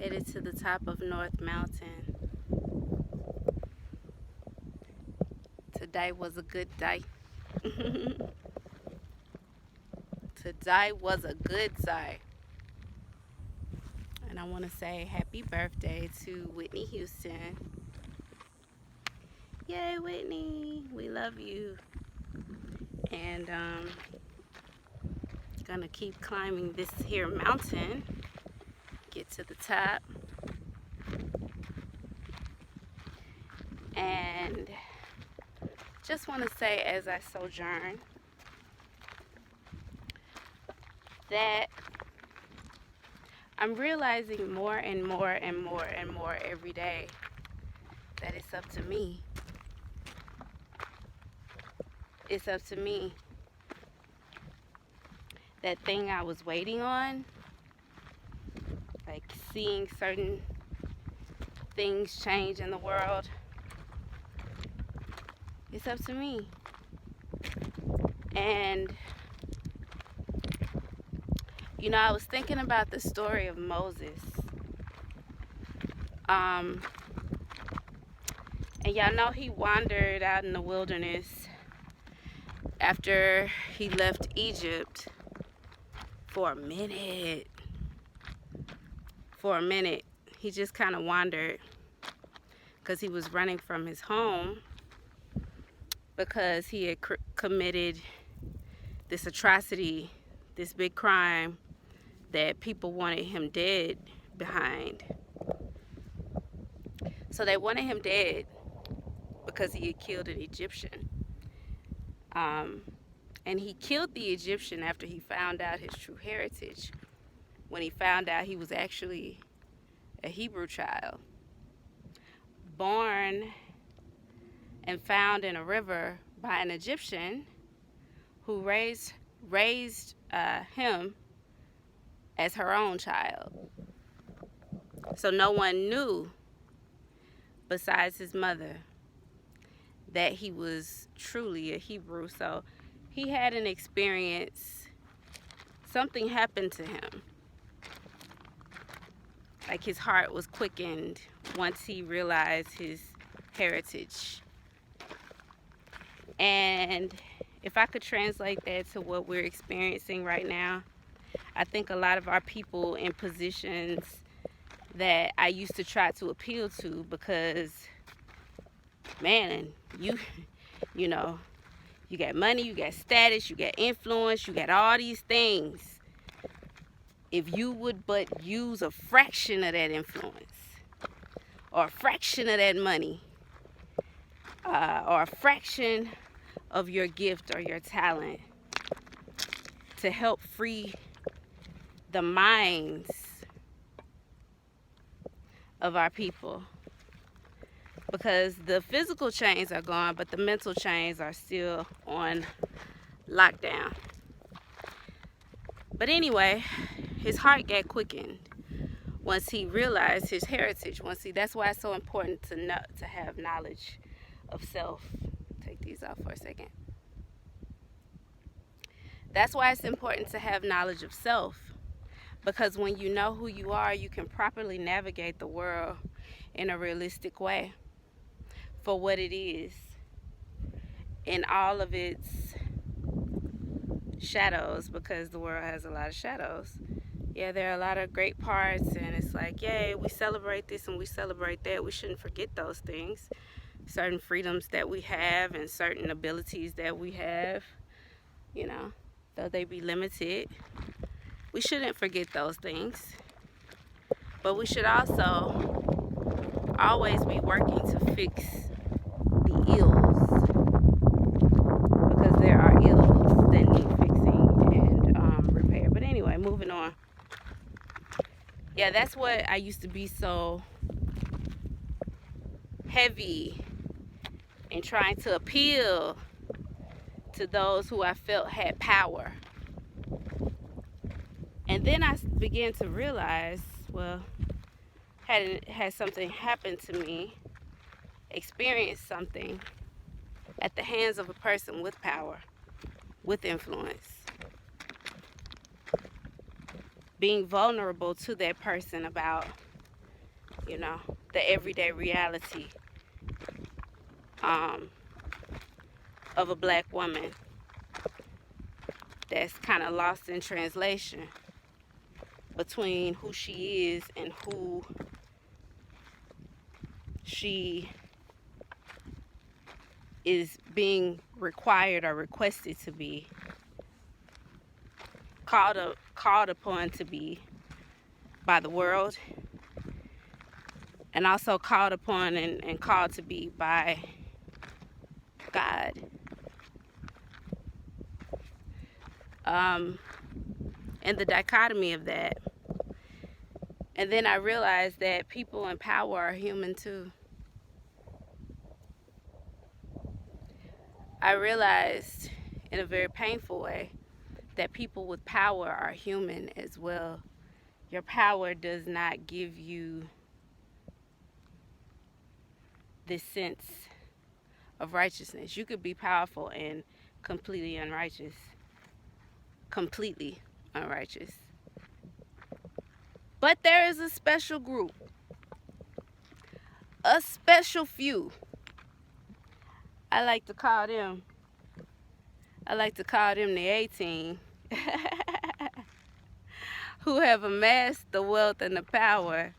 Headed to the top of North Mountain. Today was a good day. Today was a good day. And I want to say happy birthday to Whitney Houston. Yay, Whitney. We love you. And gonna keep climbing this here mountain. Get to the top. And just want to say, as I sojourn, that I'm realizing more and more and more and more every day that it's up to me. It's up to me. That thing I was waiting on, like seeing certain things change in the world, it's up to me. And you know, I was thinking about the story of Moses. And y'all know he wandered out in the wilderness after he left Egypt for a minute. For a minute, he just kind of wandered because he was running from his home because he had committed this atrocity, this big crime that people wanted him dead behind. So they wanted him dead because he had killed an Egyptian. And he killed the Egyptian after he found out his true heritage, when he found out he was actually a Hebrew child, born and found in a river by an Egyptian who raised him as her own child. So no one knew besides his mother that he was truly a Hebrew. So he had an experience. Something happened to him. Like his heart was quickened once he realized his heritage. And if I could translate that to what we're experiencing right now, I think a lot of our people in positions that I used to try to appeal to, because, man, you know, you got money, you got status, you got influence, you got all these things. If you would but use a fraction of that influence, or a fraction of that money, or a fraction of your gift or your talent to help free the minds of our people. Because the physical chains are gone, but the mental chains are still on lockdown. But anyway, his heart got quickened once he realized his heritage. That's why it's so important to have knowledge of self. Take these off for a second. That's why it's important to have knowledge of self. Because when you know who you are, you can properly navigate the world in a realistic way for what it is, in all of its shadows, because the world has a lot of shadows. Yeah, there are a lot of great parts, and it's like, yay, we celebrate this and we celebrate that. We shouldn't forget those things. Certain freedoms that we have and certain abilities that we have, you know, though they be limited. We shouldn't forget those things. But we should also always be working to fix the ills, because there are ills that need fixing and repair. But anyway, moving on. Yeah, that's what I used to be so heavy in trying to appeal to those who I felt had power. And then I began to realize, well, had something happened to me, experienced something at the hands of a person with power, with influence, being vulnerable to that person about you know, the everyday reality um, of a black woman that's kind of lost in translation between who she is and who she is being required or requested to be, called upon to be by the world, and also called upon and called to be by God. And the dichotomy of that. And then I realized that people in power are human too. I realized in a very painful way that people with power are human as well. Your power does not give you this sense of righteousness. You could be powerful and completely unrighteous. Completely unrighteous. But there is a special group, a special few. I like to call them the A-team, who have amassed the wealth and the power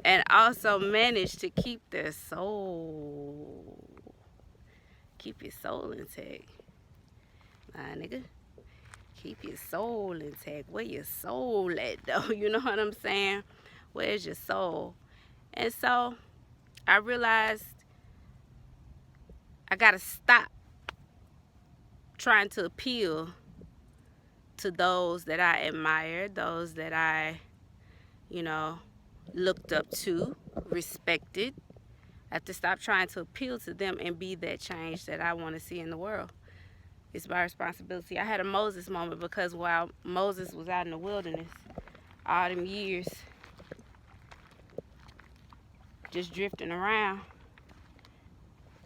and also managed to keep their soul. Keep your soul intact. Nah, nigga. Keep your soul intact. Where your soul at, though? You know what I'm saying? Where's your soul? And so I realized I gotta stop trying to appeal to those that I admire, those that I, looked up to, respected. I have to stop trying to appeal to them and be that change that I want to see in the world. It's my responsibility. I had a Moses moment because while Moses was out in the wilderness, all them years, just drifting around,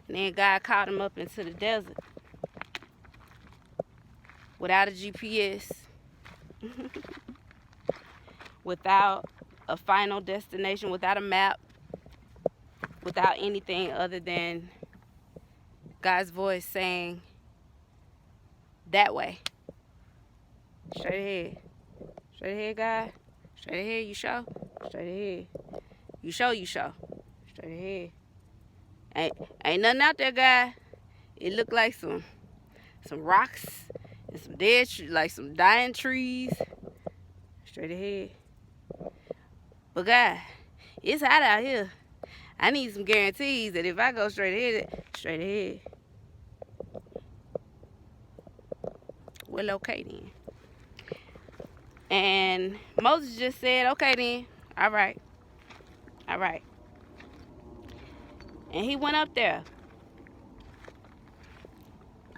and then God called him up into the desert without a GPS, without a final destination, without a map, without anything other than God's voice saying, that way. Straight ahead. Straight ahead, God. Straight ahead, you show. Straight ahead. You show. Straight ahead. Ain't nothing out there, God. It looked like some rocks and some dead trees, like some dying trees. Straight ahead. But God, it's hot out here. I need some guarantees that if I go straight ahead, we're okay then. And Moses just said, okay then, all right. And he went up there.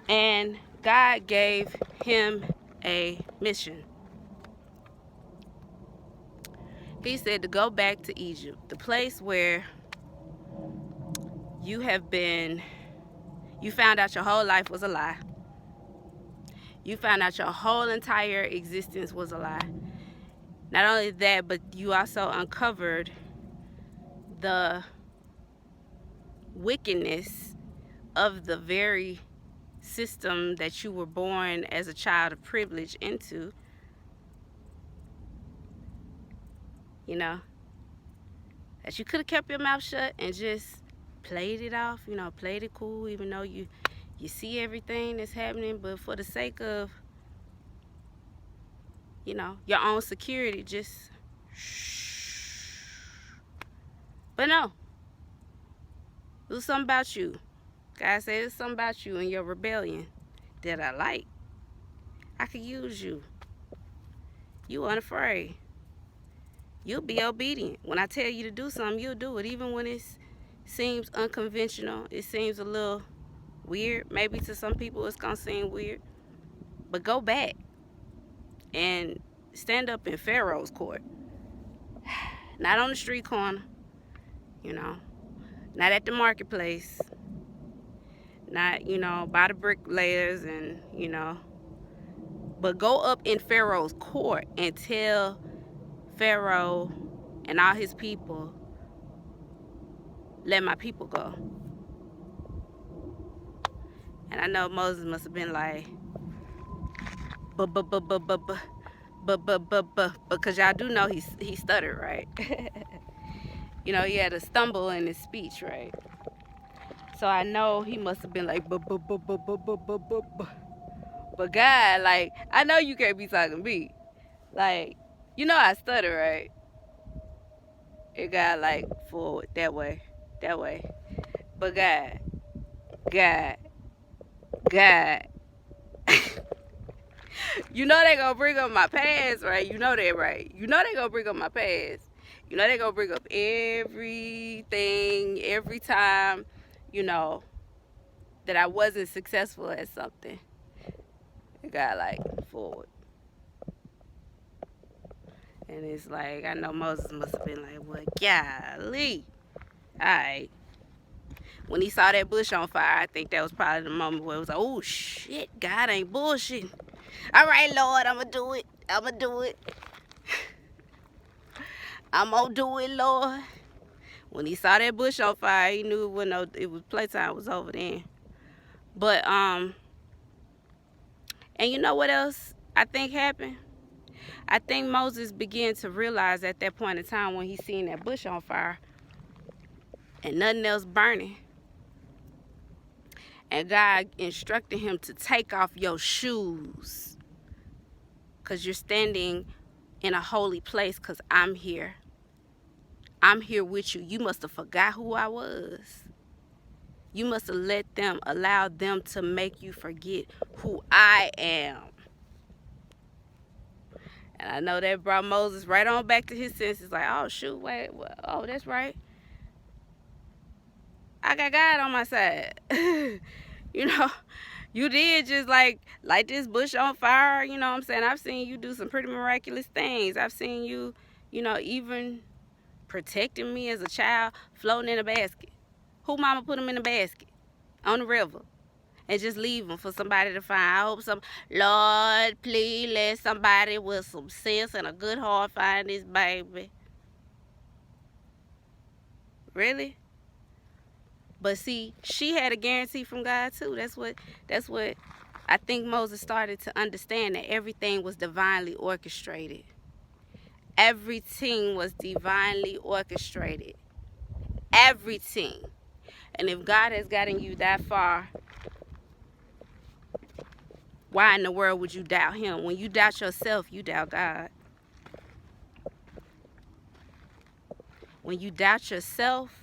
And God gave him a mission. He said to go back to Egypt, the place where you found out your whole life was a lie. You found out your whole entire existence was a lie. Not only that, but you also uncovered the wickedness of the very system that you were born as a child of privilege into. That you could have kept your mouth shut and just played it off, played it cool, even though you see everything that's happening, but for the sake of, your own security, just shh. But no, it was something about you. God said it was something about you and your rebellion that I like. I could use you. You unafraid. You'll be obedient. When I tell you to do something, you'll do it, even when it seems unconventional. It seems a little weird. Maybe to some people it's gonna seem weird. But go back and stand up in Pharaoh's court. Not on the street corner, not at the marketplace, not, by the bricklayers and, but go up in Pharaoh's court and tell Pharaoh and all his people, let my people go. And I know Moses must have been like, because y'all do know he stuttered, right? You know, he had a stumble in his speech, right? So I know he must have been like, but God, like, I know you can't be talking to me. Like, you know I stutter, right? It got like forward, that way. But God, you know they gonna bring up my past, right? You know that, right? You know they gonna bring up my past. You know they gonna bring up everything, every time, you know, that I wasn't successful at something. It got like forward. And it's like, I know Moses must have been like, well, golly. Alright. When he saw that bush on fire, I think that was probably the moment where it was like, oh shit, God ain't bullshitting. Alright, Lord, I'ma do it. I'ma do it, Lord. When he saw that bush on fire, he knew when it was playtime was over then. But and you know what else I think happened? I think Moses began to realize at that point in time when he seen that bush on fire and nothing else burning. And God instructed him to take off your shoes because you're standing in a holy place because I'm here. I'm here with you. You must have forgot who I was. You must have allowed them to make you forget who I am. And I know that brought Moses right on back to his senses. Like, oh, shoot, wait, oh, that's right. I got God on my side. You know, you did just like this bush on fire. You know what I'm saying? I've seen you do some pretty miraculous things. I've seen you, you know, even protecting me as a child, floating in a basket. Who mama put him in a basket on the river and just leave him for somebody to find? I hope Lord, please let somebody with some sense and a good heart find this baby. Really? But see, she had a guarantee from God too. That's what I think Moses started to understand, that everything was divinely orchestrated. Everything was divinely orchestrated. Everything. And if God has gotten you that far, why in the world would you doubt him? When you doubt yourself, you doubt God. When you doubt yourself,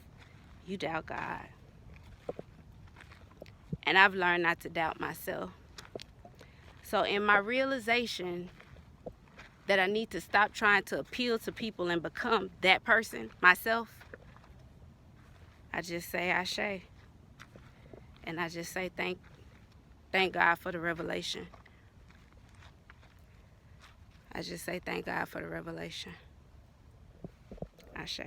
you doubt God. And I've learned not to doubt myself. So in my realization that I need to stop trying to appeal to people and become that person myself, I just say Ashe. And I just say thank God for the revelation. I just say thank God for the revelation. Ashe.